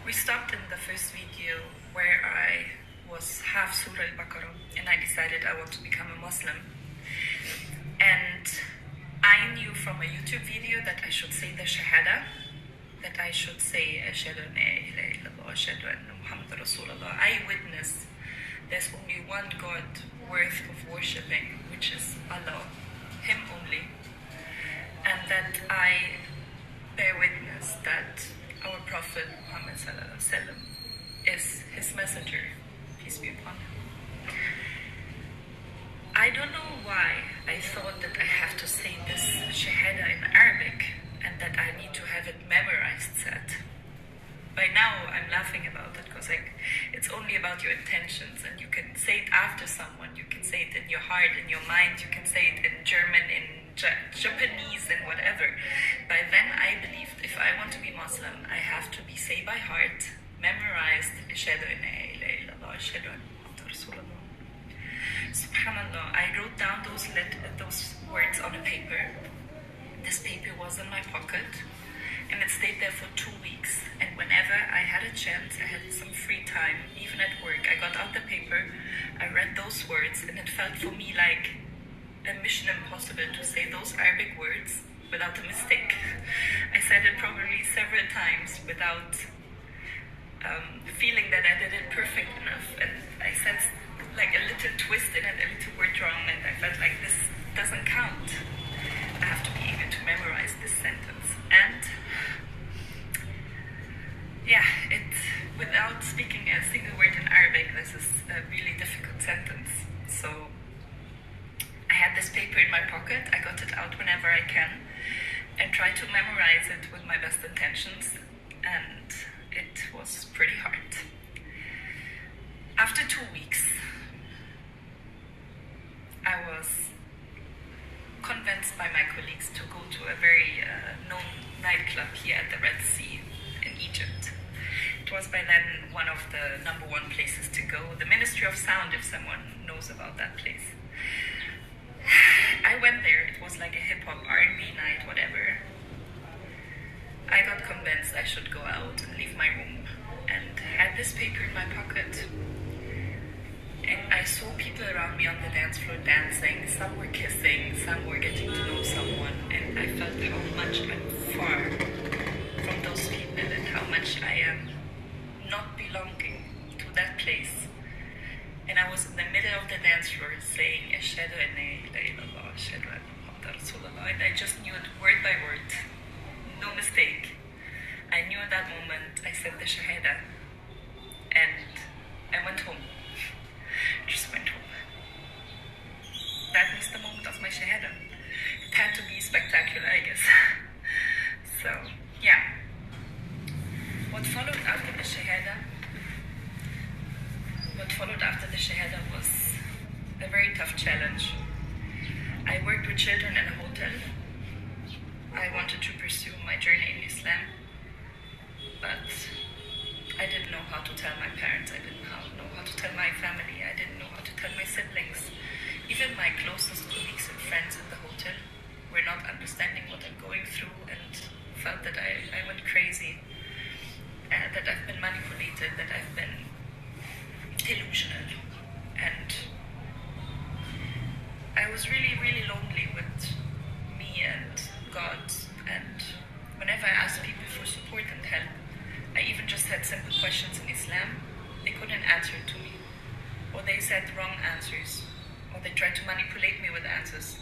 We stopped in the first video where I was half Surah al-Baqarah and I decided I want to become a Muslim. And I knew from a YouTube video that I should say the shahada, that I should say ashhadu an la ilaha illallah, ashhadu anna Muhammad Rasulullah. I witnessed there's only one God worth of worshipping, which is Allah, Him only. And that I bear witness that our Prophet Muhammad is His messenger, peace be upon him. I don't know why I thought that I have to say this shahada in Arabic and that I need to have it memorized set. By now I'm laughing about it because it's only about your intentions, and you can say it after someone, you can say it in your heart, in your mind, you can say it in German, in Japanese, and whatever. By then I believed if I want to be Muslim, I have to be say by heart, memorized, ashhadu an la ilaha illallah, ashhadu anna Muhammad Rasulullah. Subhanallah, I wrote down those words on a paper. This paper was in my pocket, and it stayed there for 2 weeks. And whenever I had a chance, I had some free time, even at work, I got out the paper, I read those words, and it felt for me like a mission impossible to say those Arabic words without a mistake. I said it probably several times without feeling that I did it perfect enough, and I said like a little twist in it, a little word wrong, and I felt like this doesn't count. I have to be able to memorize this sentence. And yeah, without speaking a single word in Arabic, this is a really difficult sentence. So I had this paper in my pocket, I got it out whenever I can, and tried to memorize it with my best intentions, and it was pretty hard. After 2 weeks, I was convinced by my colleagues to go to a very known nightclub here at the Red Sea in Egypt. It was by then one of the #1 places to go, the Ministry of Sound, if someone knows about that place. I went there, it was like a hip-hop, R&B night, whatever. I got convinced I should go out and leave my room, and had this paper in my pocket. And I saw people around me on the dance floor dancing, some were kissing, some were getting to know someone, and I felt how much I'm far from those people and how much I am not belonging to that place. And I was in the middle of the dance floor saying, ashhadu an la ilaha illallah, ashhadu anna Muhammad Rasulullah, and I just knew it word by word, no mistake. I knew at that moment, I said the shahada, and I went home. Just went home. That was the moment of my shahada. It had to be spectacular, I guess. So, yeah. What followed after the shahada was a very tough challenge. I worked with children in a hotel. I wanted to pursue my journey in Islam, but I didn't know how to tell my parents, I didn't know how to tell my family, I didn't know how to tell my siblings. Even my closest colleagues and friends in the hotel were not understanding what I'm going through and felt that I went crazy, that I've been manipulated, that I've been delusional. And I was really, really lonely with me and God, and whenever I asked people for support and help, I even just had simple questions in Islam, they couldn't answer it to me. Or they said wrong answers. Or they tried to manipulate me with answers.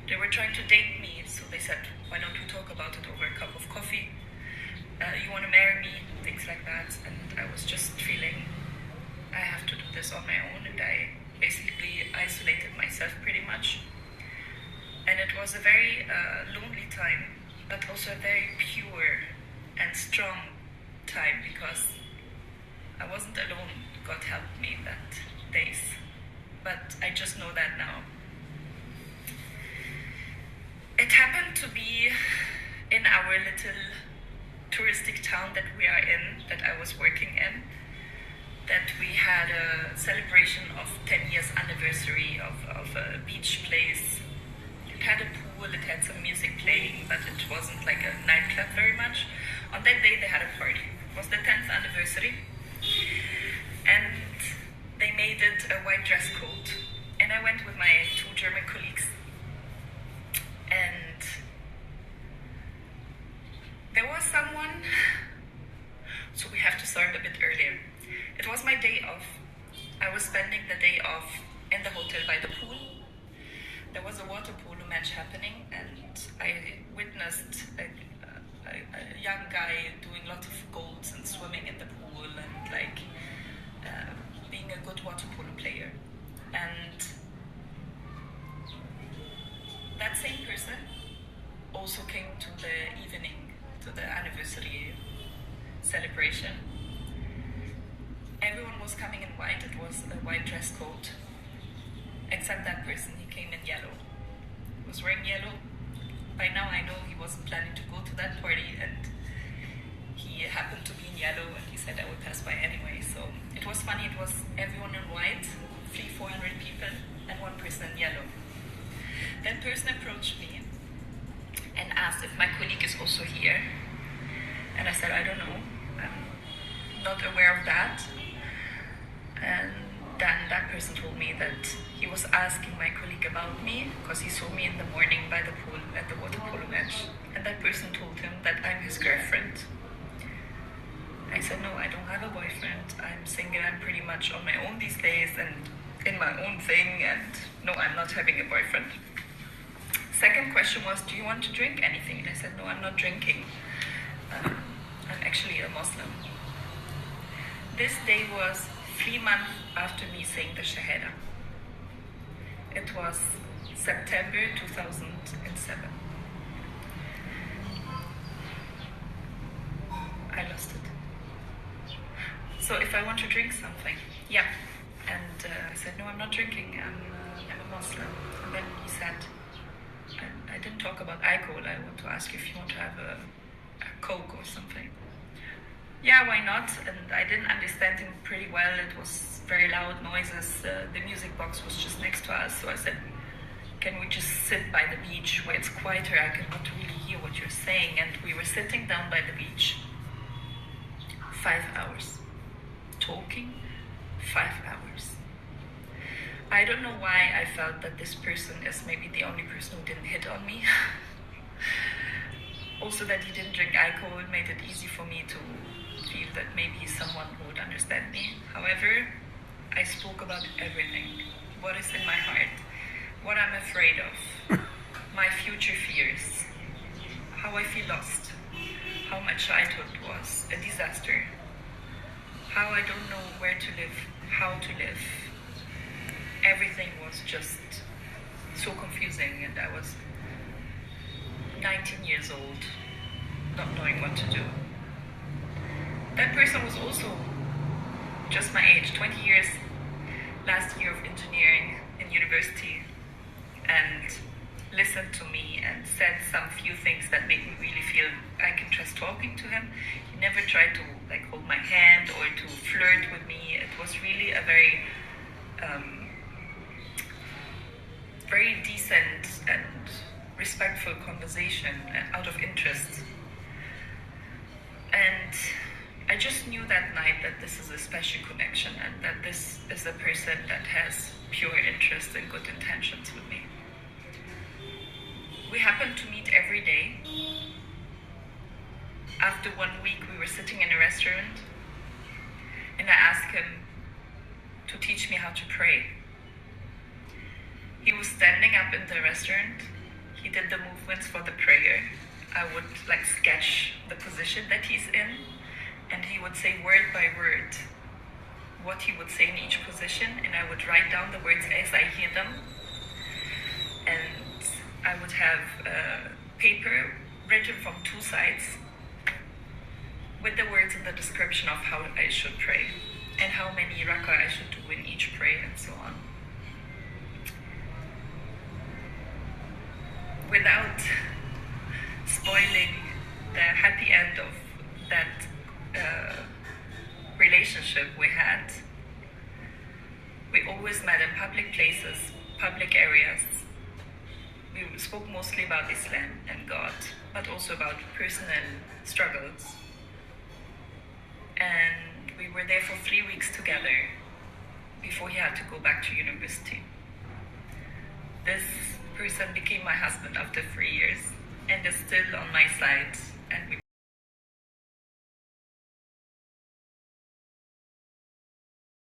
They were trying to date me, so they said, why don't we talk about it over a cup of coffee? You want to marry me? Things like that. And I was just feeling, I have to do this on my own, and I basically isolated myself pretty much. And it was a very lonely time, but also a very pure and strong time, because I wasn't alone. God helped me that days, but I just know that now. It happened to be in our little touristic town that we are in, that I was working in, that we had a celebration of 10 years anniversary of a beach place. It had a pool, it had some music playing, but it wasn't like a nightclub very much. On that day they had a party. was the 10th anniversary, and they made it a white dress code. And I went with my 2 German colleagues, and there was someone, so we have to start a bit earlier. It was my day off. I was spending the day off in the hotel by the pool. There was a water polo match happening, and I witnessed a young guy doing lots of goals and swimming in the pool and being a good water polo player. And that same person also came to the evening, to the anniversary celebration. Everyone was coming in white. It was a white dress code, except that person. He came in yellow. He was wearing yellow. By now I know he wasn't planning to go to that party, and he happened to be in yellow, and he said I would pass by anyway. So it was funny. It was everyone in white, 300-400 people, and one person in yellow. That person approached me and asked if my colleague is also here. And I said, I don't know. I'm not aware of that. And then that person told me that he was asking my colleague about me because he saw me in the morning by the pool at the water polo match. And that person told him that I'm his girlfriend. I said, no, I don't have a boyfriend. I'm single. I'm pretty much on my own these days and in my own thing. And no, I'm not having a boyfriend. Second question was, do you want to drink anything? And I said, no, I'm not drinking. I'm actually a Muslim. This day was 3 months after me saying the shahada. It was September 2007. I lost it. So if I want to drink something, yeah. And I said, no, I'm not drinking. I'm a Muslim. And then he said, I didn't talk about alcohol. I want to ask you if you want to have a Coke or something. Yeah, why not? And I didn't understand him pretty well. It was very loud noises. The music box was just next to us. So I said, can we just sit by the beach where it's quieter? I cannot really hear what you're saying. And we were sitting down by the beach. 5 hours. Talking. 5 hours. I don't know why I felt that this person is maybe the only person who didn't hit on me. Also that he didn't drink alcohol made it easy for me to feel that maybe he's someone who would understand me. However, I spoke about everything. What is in my heart, what I'm afraid of, my future fears, how I feel lost, how my childhood was a disaster, how I don't know where to live, how to live. Everything was just so confusing, and I was 19 years old, not knowing what to do. That person was also just my age, 20 years, last year of engineering in university, and listened to me and said some few things that made me really feel I can trust talking to him. He never tried to hold my hand or to flirt with me. It was really a very very decent and respectful conversation out of interest. And I just knew that night that this is a special connection and that this is a person that has pure interest and good intentions with me. We happened to meet every day. After 1 week, we were sitting in a restaurant, and I asked him to teach me how to pray. He was standing up in the restaurant. He did the movements for the prayer. I would sketch the position that he's in, and he would say word by word what he would say in each position, and I would write down the words as I hear them. And I would have paper written from 2 sides with the words and the description of how I should pray and how many rak'ah I should do in each prayer and so on. Without spoiling the happy end of that relationship we had, we always met in public places, public areas. We spoke mostly about Islam and God, but also about personal struggles. and we were there for 3 weeks together before he had to go back to university. This person became my husband after 3 years and is still on my side